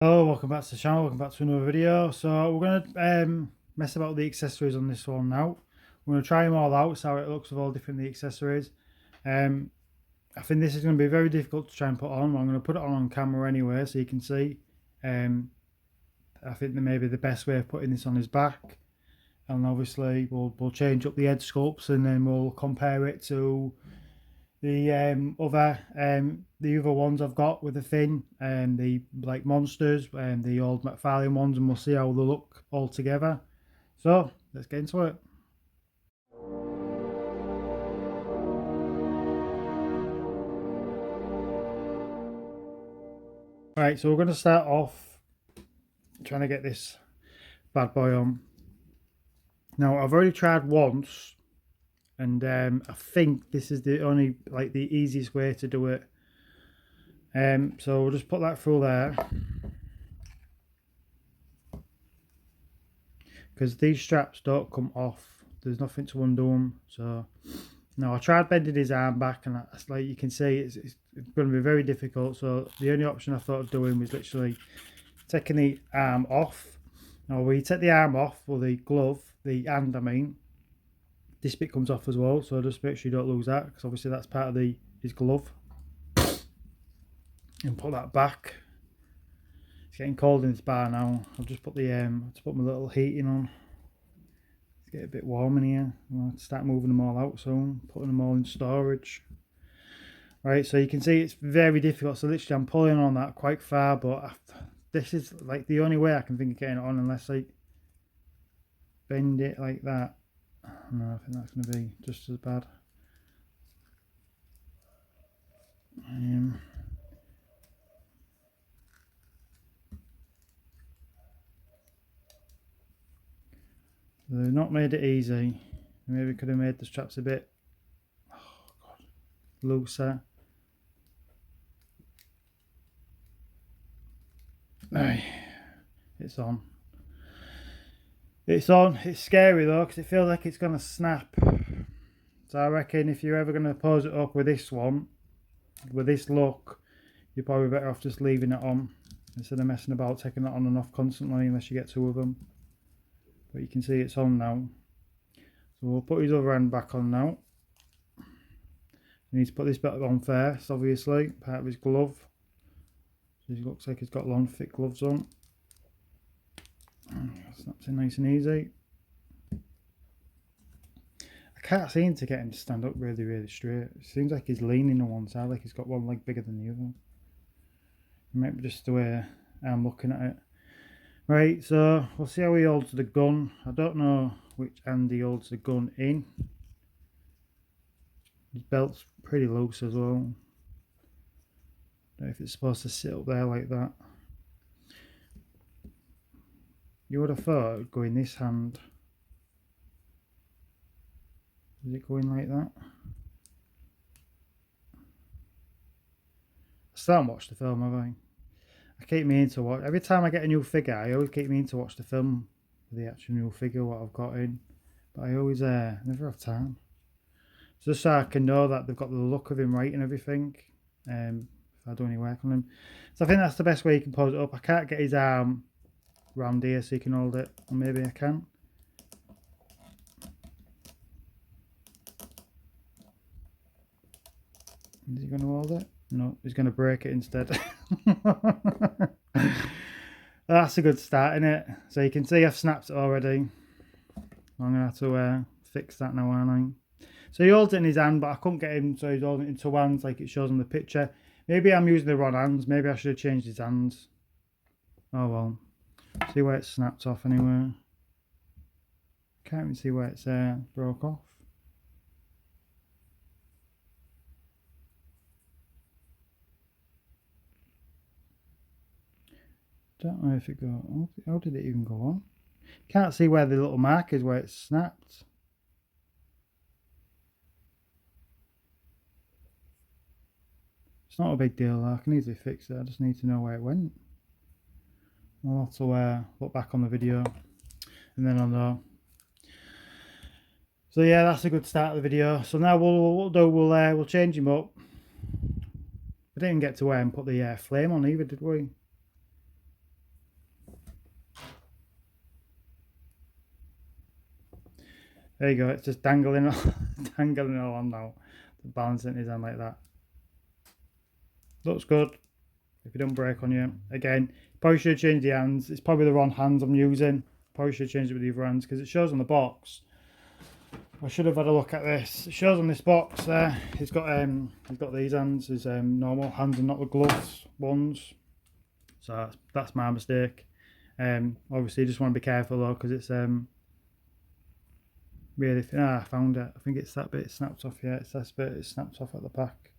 Hello, welcome back to the channel, welcome back to another video. So we're going to mess about with the accessories on this one now. We're going to try them all out, see how it looks with all different the accessories. I think this is going to be very difficult to try and put on. I'm going to put it on camera anyway so you can see. I think that maybe the best way of putting this on his back. And obviously we'll change up the head sculpts and then we'll compare it to the other ones I've got with the fin and the like monsters and the old McFarlane ones, and we'll see how they look all together. So let's get into it. Right, so we're going to start off trying to get this bad boy on. Now I've already tried once, and I think this is the only the easiest way to do it. So we'll just put that through there, because these straps don't come off. There's nothing to undo them. So now I tried bending his arm back, and like you can see, it's going to be very difficult. So the only option I thought of doing was literally taking the arm off. Now when you take the arm off, or the glove, the hand I mean, this bit comes off as well. So just make sure you don't lose that, because obviously that's part of his glove. And put that back. It's getting cold in this bar now. I'll just put put my little heating on. It's getting a bit warm in here. I'll start moving them all out soon, putting them all in storage. Right, so you can see it's very difficult. So literally I'm pulling on that quite far, but this is like the only way I can think of getting it on, unless I bend it like that. No, I think that's going to be just as bad. They've not made it easy. Maybe could have made the straps a bit looser. Aye, it's on. It's on. It's scary though, because it feels like it's going to snap. So I reckon if you're ever going to pose it up with this one, with this look, you're probably better off just leaving it on instead of messing about taking it on and off constantly, unless you get two of them. But you can see it's on now. So we'll put his other hand back on now. He needs to put this bit on first, obviously, part of his glove. So he looks like he's got long, thick gloves on. Snaps in nice and easy. I can't seem to get him to stand up really straight. It seems like he's leaning on one side, like he's got one leg bigger than the other. Maybe just the way I'm looking at it. Right, so we'll see how he holds the gun. I don't know which hand he holds the gun in. His belt's pretty loose as well. Don't know if it's supposed to sit up there like that. You would have thought it would go in this hand. Is it going like that? I still haven't watched the film, have I? I keep meaning to watch. Every time I get a new figure, I always keep meaning to watch the film for the actual new figure, what I've got in. But I always never have time. Just so I can know that they've got the look of him right and everything. If I do any work on him. So I think that's the best way you can pose it up. I can't get his arm round here so he can hold it. Or maybe I can. Is he going to hold it? No, he's going to break it instead. That's a good start, isn't it? So you can see I've snapped it already. I'm going to have to fix that now, aren't I? So he holds it in his hand, but I couldn't get him, so he's holding it in two hands like it shows on the picture. Maybe I'm using the wrong hands. Maybe I should have changed his hands. Oh well. See where it snapped off anyway. Can't even see where it's broke off. Don't know if it got. How did it even go on? Can't see where the little mark is where it snapped. It's not a big deal though. I can easily fix it. I just need to know where it went. I'll have to look back on the video and then I'll know. So yeah, that's a good start of the video. So now we'll change him up. We didn't get to and put the flame on either, did we? There you go. It's just dangling, dangling along now, balancing his hand like that. Looks good. If it don't break on you, again, probably should change the hands. It's probably the wrong hands I'm using. Probably should change it with the other hands because it shows on the box. I should have had a look at this. It shows on this box there. He's got these hands, his normal hands and not the gloves ones. So that's my mistake. Obviously, you just want to be careful though because it's really thin. I found it. I think it's that bit snapped off. Yeah, it's this bit. It snaps off at the back.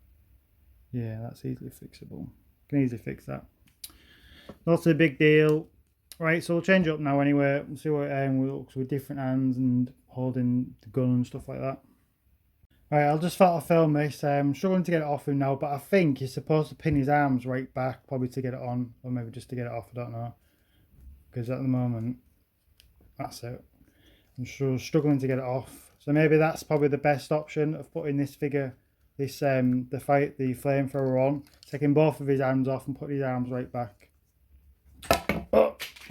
Yeah, that's easily fixable. Can easily fix that. Not a big deal. Right, so we'll change it up now anyway. We'll see what looks with different hands and holding the gun and stuff like that. Right, I'll just start to film this. I'm struggling to get it off him now, but I think he's supposed to pin his arms right back, probably to get it on, or maybe just to get it off, I don't know. Because at the moment, that's it. I'm sure struggling to get it off. So maybe that's probably the best option of putting this figure, the flamethrower on, taking both of his hands off and putting his arms right back.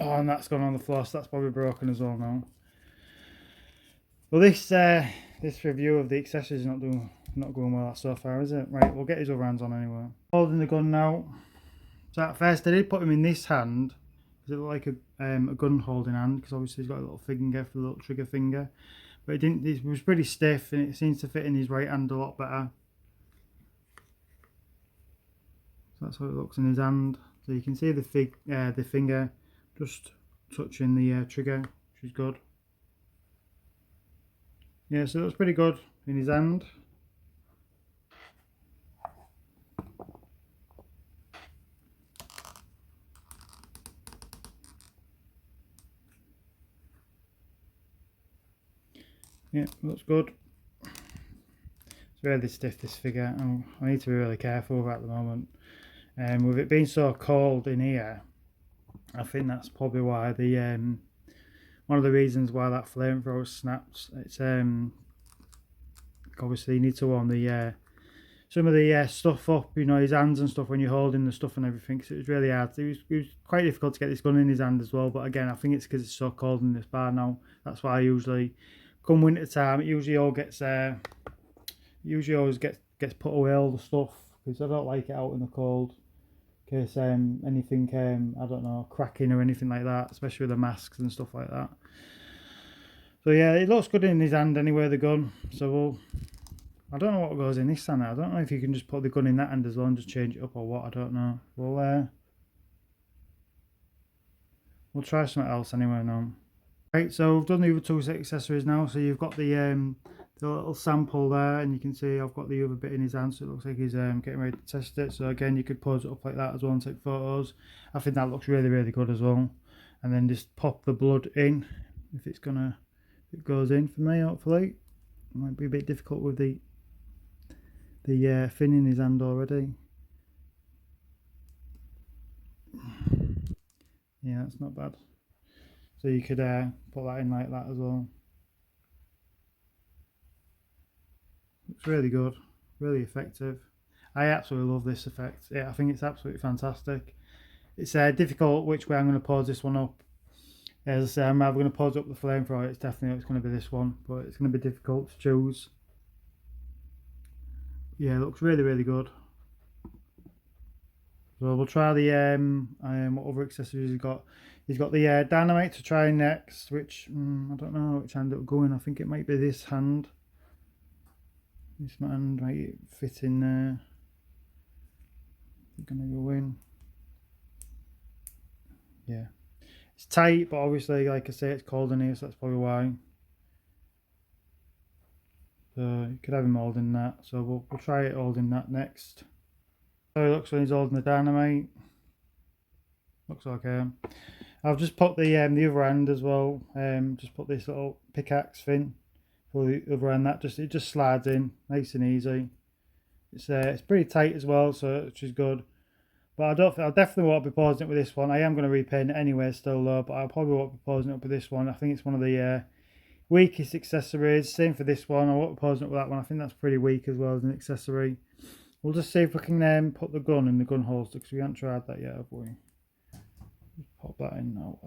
Oh, and that's gone on the floor, so that's probably broken as well now. Well, this review of the accessories is not going well so far, is it? Right, we'll get his other hands on anyway. Holding the gun now. So at first I did put him in this hand because it looked like a gun holding hand, because obviously he's got a little finger for the little trigger finger. But it didn't. It was pretty stiff, and it seems to fit in his right hand a lot better. So that's how it looks in his hand. So you can see the finger just touching the trigger, which is good. Yeah, so that's pretty good in his hand. Yeah, looks good. It's really stiff, this figure. I need to be really careful with it at the moment. With it being so cold in here, I think that's probably why one of the reasons why that flamethrower snaps. It's obviously you need to warm the some of the stuff up, you know, his hands and stuff when you're holding the stuff and everything. Because it was really hard. It was quite difficult to get this gun in his hand as well. But again, I think it's because it's so cold in this bar now. That's why I usually, come winter time, it usually all gets always gets put away, all the stuff, because I don't like it out in the cold. In case anything I don't know, cracking or anything like that, especially with the masks and stuff like that. So yeah, it looks good in his hand anyway, the gun. So I don't know what goes in this hand. I don't know if you can just put the gun in that hand as well and just change it up or what. I don't know. We'll try something else anyway now. Right, so we've done the other two accessories now. So you've got the little sample there, and you can see I've got the other bit in his hand, so it looks like he's getting ready to test it. So again, you could pose it up like that as well and take photos. I think that looks really, really good as well. And then just pop the blood in if it goes in for me. Hopefully, it might be a bit difficult with the fin in his hand already. Yeah, that's not bad. So you could put that in like that as well. Looks really good, really effective. I absolutely love this effect. Yeah, I think it's absolutely fantastic. It's difficult which way I'm going to pose this one up. As I say, I'm either going to pose up the flamethrower. It's definitely going to be this one, but it's going to be difficult to choose. Yeah, it looks really, really good. So we'll try the what other accessories he's got. He's got the dynamite to try next, which I don't know which hand it'll go in. I think it might be this hand. This hand might fit in there. It's gonna go in. Yeah, it's tight, but obviously, like I say, it's cold in here, so that's probably why. So you could have him holding that. So we'll try it holding that next. So it looks when he's holding the dynamite. Looks okay. I've just put the other hand as well. Just put this little pickaxe thing for the other hand. It just slides in nice and easy. It's pretty tight as well, so which is good. But I definitely won't be posing it with this one. I am going to repaint it anyway still though, but I probably won't be posing it up with this one. I think it's one of the weakest accessories. Same for this one. I won't be posing it with that one. I think that's pretty weak as well as an accessory. We'll just see if we can put the gun in the gun holster, because we haven't tried that yet, have we? Just pop that in now.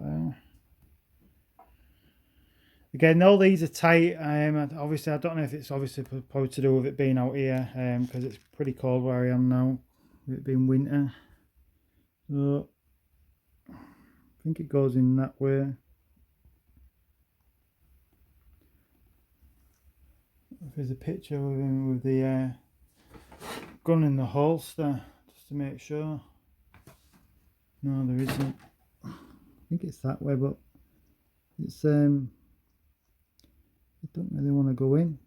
Again, all these are tight. Obviously, I don't know if it's obviously probably to do with it being out here, because it's pretty cold where I am now, with it being winter. So I think it goes in that way. If there's a picture of him with the gun in the holster, just to make sure. No, there isn't. I think it's that way, but it's I don't really want to go in.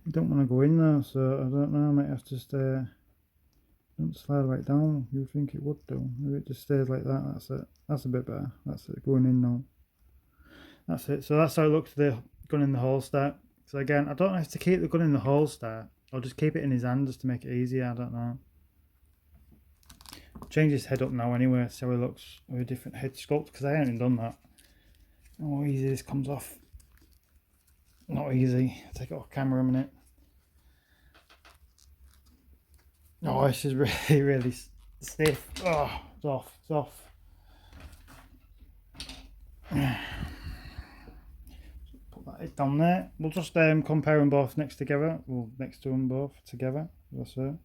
I don't want to go in there, so I don't know. I might have to stay. Don't slide right down. You would think it would do. Maybe it just stays like that. That's it. That's a bit better. That's it. Going in now. That's it. So that's how it looks with the gun in the holster. So again, I don't know if to keep the gun in the holster or just keep it in his hand just to make it easier. I don't know. Change his head up now anyway, so he looks with a different head sculpt, because I haven't done that. Oh, easy this comes off. Not easy. I'll take it off camera a minute. Oh, this is really, really stiff. Oh, it's off. It's off. Put that down there. We'll just compare them both next together. Well, next to them both together. That's it.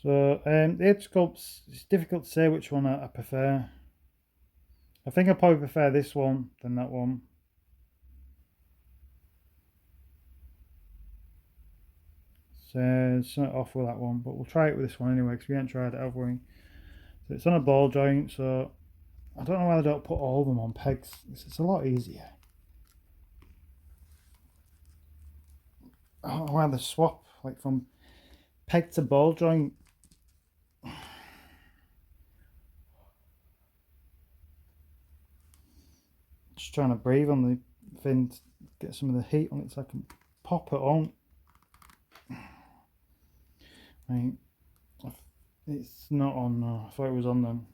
So the head sculpts, it's difficult to say which one I prefer. I think I probably prefer this one than that one. So it's not off with that one, but we'll try it with this one anyway, because we haven't tried it, have we? So it's on a ball joint, so I don't know why I don't put all of them on pegs. It's a lot easier. I don't know why they swap, like from peg to ball joint. Just trying to breathe on the thing to get some of the heat on it so I can pop it on. Right. It's not on now. I thought it was on then.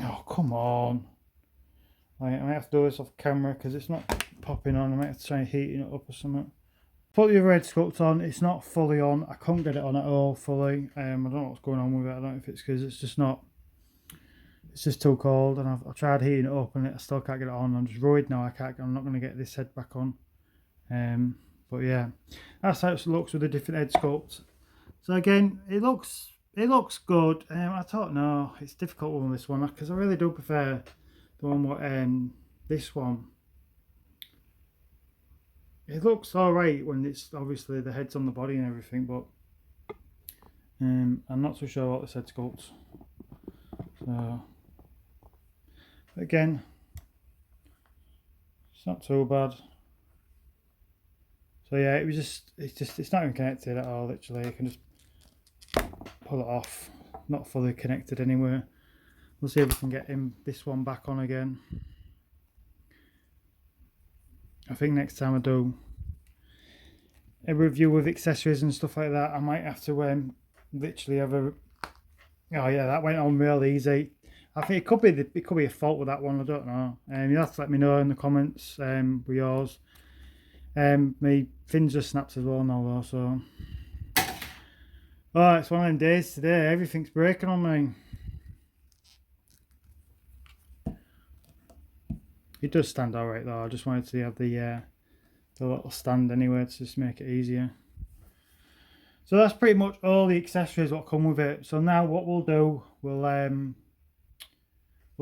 Oh, come on. Right, I might have to do this off camera because it's not popping on. I might have to try heating it up or something. Put the red sculpt on. It's not fully on. I can't get it on at all fully. I don't know what's going on with it. I don't know if it's because it's just not. It's just too cold, and I've tried heating it up, and I still can't get it on. I'm just worried now. I'm not going to get this head back on. But yeah, that's how it looks with the different head sculpts. So again, it looks good. I don't know. It's difficult on this one because I really do prefer the one with this one. It looks alright when it's obviously the head's on the body and everything, but I'm not so sure about this head sculpt. So again, it's not too bad. So yeah, it's not even connected at all. Literally, I can just pull it off. Not fully connected anywhere. We'll see if we can get this one back on again. I think next time I do a review with accessories and stuff like that, I might have to literally have a. Oh yeah, that went on real easy. I think it could be a fault with that one. I don't know. You have to let me know in the comments with yours. My fins just snapped as well now though. So, oh, it's one of them days today. Everything's breaking on me. It does stand alright though. I just wanted to have the little stand anyway to just make it easier. So that's pretty much all the accessories that come with it. So now what we'll do, we'll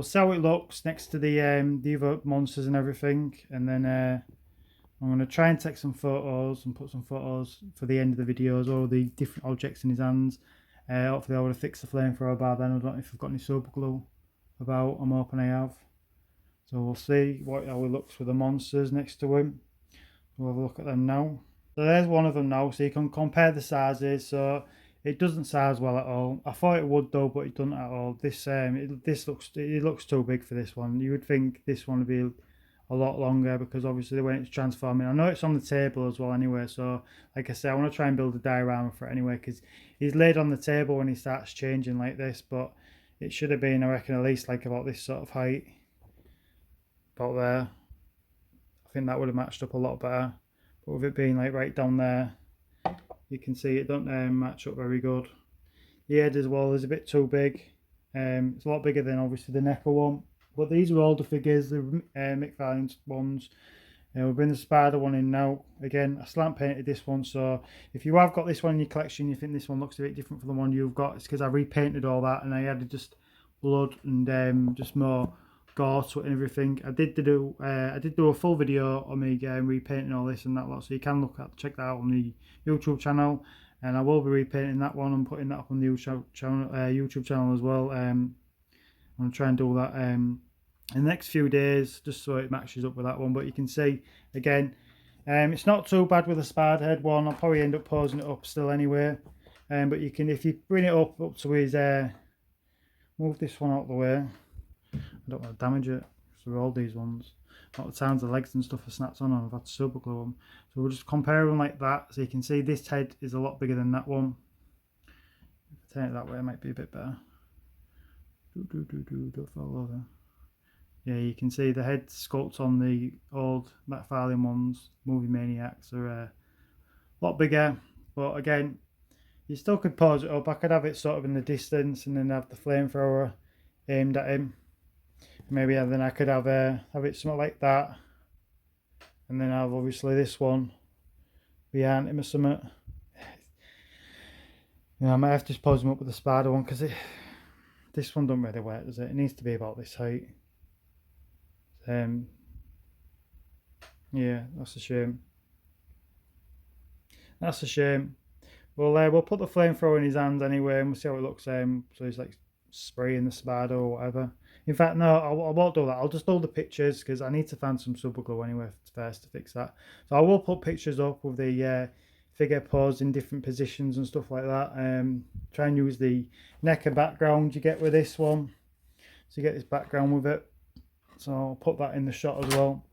see how it looks next to the other monsters and everything, and then I'm going to try and take some photos and put some photos for the end of the videos, all the different objects in his hands. Hopefully I would have fixed the flamethrower by then. I don't know if I've got any super glue about. I'm hoping I have. So we'll see how it looks with the monsters next to him. We'll have a look at them now. So there's one of them now, so you can compare the sizes. So it doesn't size well at all. I thought it would though, but it doesn't at all. This it looks too big for this one. You would think this one would be a lot longer because obviously when it's transforming, I know it's on the table as well anyway. So like I said, I want to try and build a diorama for it anyway because he's laid on the table when he starts changing like this, but it should have been, I reckon, at least like about this sort of height. About there. I think that would have matched up a lot better. But with it being like right down there, You can see it don't match up very good. The head as well is a bit too big. It's a lot bigger than obviously the neca one. But these are older figures, the McFarlane ones. We'll bring the spider one in now. Again, I slant painted this one, so if you have got this one in your collection, you think this one looks a bit different from the one you've got, it's because I repainted all that and I added just blood and just more gore to it and everything. I did do a full video on me repainting all this and that lot, so you can check that out on the YouTube channel. And I will be repainting that one and putting that up on the YouTube channel as well. I'm gonna try and do that in the next few days, just so it matches up with that one. But you can see again, it's not too bad with the spider head one. I'll probably end up posing it up still anyway. But you can, if you bring it up to his, move this one out of the way. I don't want to damage it. So all these ones, a lot of times the legs and stuff are snapped on and I've had to super glue them. So we'll just compare them like that, so you can see this head is a lot bigger than that one. If I turn it that way, it might be a bit better. Don't fall over. Yeah, you can see the head sculpts on the old McFarlane ones, Movie Maniacs, are a lot bigger. But again, you still could pose it up. I could have it sort of in the distance and then have the flamethrower aimed at him. Maybe then I could have it something like that, and then have obviously this one behind him or something. Yeah, I might have to just pose him up with the spider one because this one don't really work, does it? It needs to be about this height. Yeah, that's a shame. That's a shame. Well, we'll put the flamethrower in his hand anyway, and we'll see how it looks. So he's like spraying the spider or whatever. In fact, no, I won't do that. I'll just do the pictures because I need to find some super glue anyway first to fix that. So I will put pictures up with the figure posed in different positions and stuff like that. Try and use the neca background you get with this one, so you get this background with it. So I'll put that in the shot as well.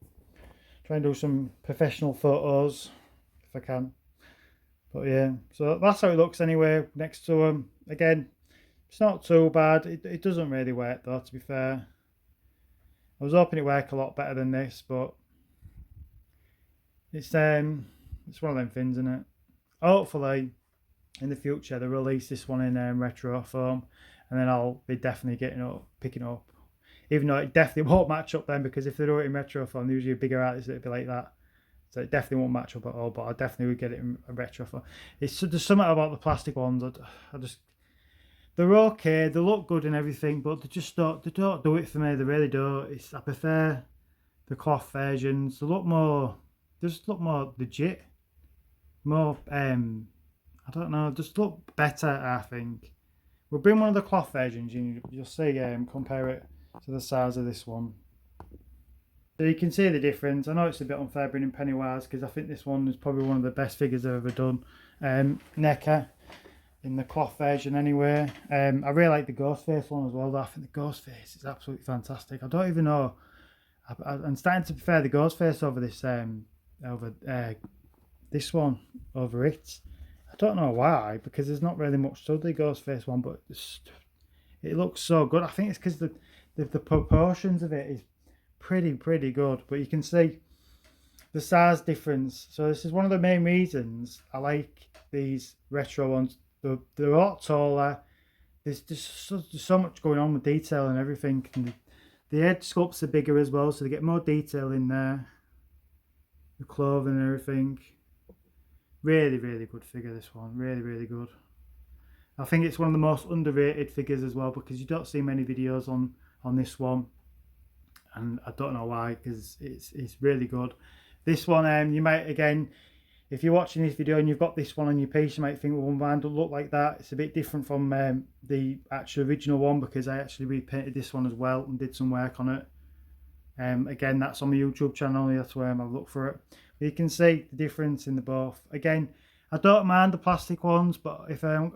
Try and do some professional photos if I can. But yeah, so that's how it looks anyway next to him. Again, it's not too bad. It doesn't really work though, to be fair. I was hoping it worked a lot better than this, but it's one of them things, isn't it? Hopefully in the future they'll release this one in retro form, and then I'll be definitely picking up. Even though it definitely won't match up then, because if they do it in retro form, usually a bigger artist it'll be like that. So it definitely won't match up at all, but I definitely would get it in a retro form. There's something about the plastic ones, they're okay, they look good and everything, but they don't do it for me. They really don't. I prefer the cloth versions. They just look more legit, more I don't know, just look better. I think we'll bring one of the cloth versions and you'll see, compare it to the size of this one. So you can see the difference. I know it's a bit unfair bringing Pennywise because I think this one is probably one of the best figures I've ever done. NECA in the cloth version anyway. I really like the Ghostface one as well though. I think the Ghostface is absolutely fantastic. I don't even know. I'm starting to prefer the Ghostface over this one over it. I don't know why, because there's not really much to the Ghostface one, but it looks so good. I think it's because the proportions of it is pretty good, but you can see the size difference. So this is one of the main reasons I like these retro ones. They're a lot taller. There's just so much going on with detail and everything. And the head sculpts are bigger as well, so they get more detail in there. The clothing and everything. Really good figure, this one. Really good. I think it's one of the most underrated figures as well, because you don't see many videos on this one, and I don't know why, because it's really good. This one, you might, again, if you're watching this video and you've got this one on your piece, you might think, well, mine don't look like that. It's a bit different from the actual original one, because I actually repainted this one as well and did some work on it. Again, that's on my YouTube channel. That's where I've looked for it. But you can see the difference in the both. Again, I don't mind the plastic ones, but if I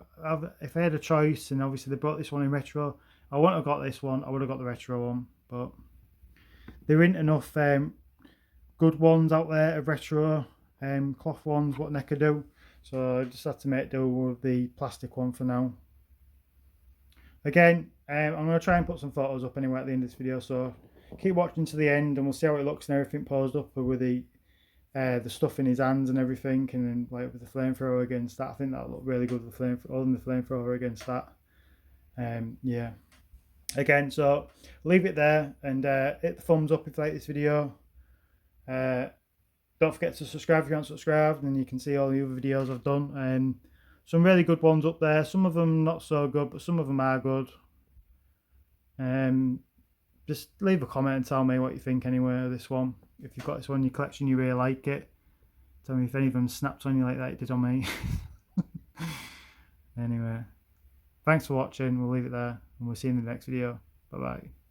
had a choice, and obviously they brought this one in retro, I wouldn't have got this one. I would have got the retro one. But there ain't enough good ones out there of retro cloth ones what NECA do, so I just had to make do with the plastic one for now. Again, I'm going to try and put some photos up anyway at the end of this video, so keep watching to the end and we'll see how it looks and everything posed up with the the stuff in his hands and everything, and then like with the flamethrower against that. I think that looked really good with the holding the flamethrower against that. Yeah. Again, so leave it there and hit the thumbs up if you like this video. Don't forget to subscribe if you haven't subscribed, and you can see all the other videos I've done. Some really good ones up there. Some of them not so good, but some of them are good. Just leave a comment and tell me what you think anyway of this one. If you've got this one in your collection, you really like it. Tell me if any of them snapped on you like that it did on me. Anyway, thanks for watching. We'll leave it there, and we'll see you in the next video. Bye bye.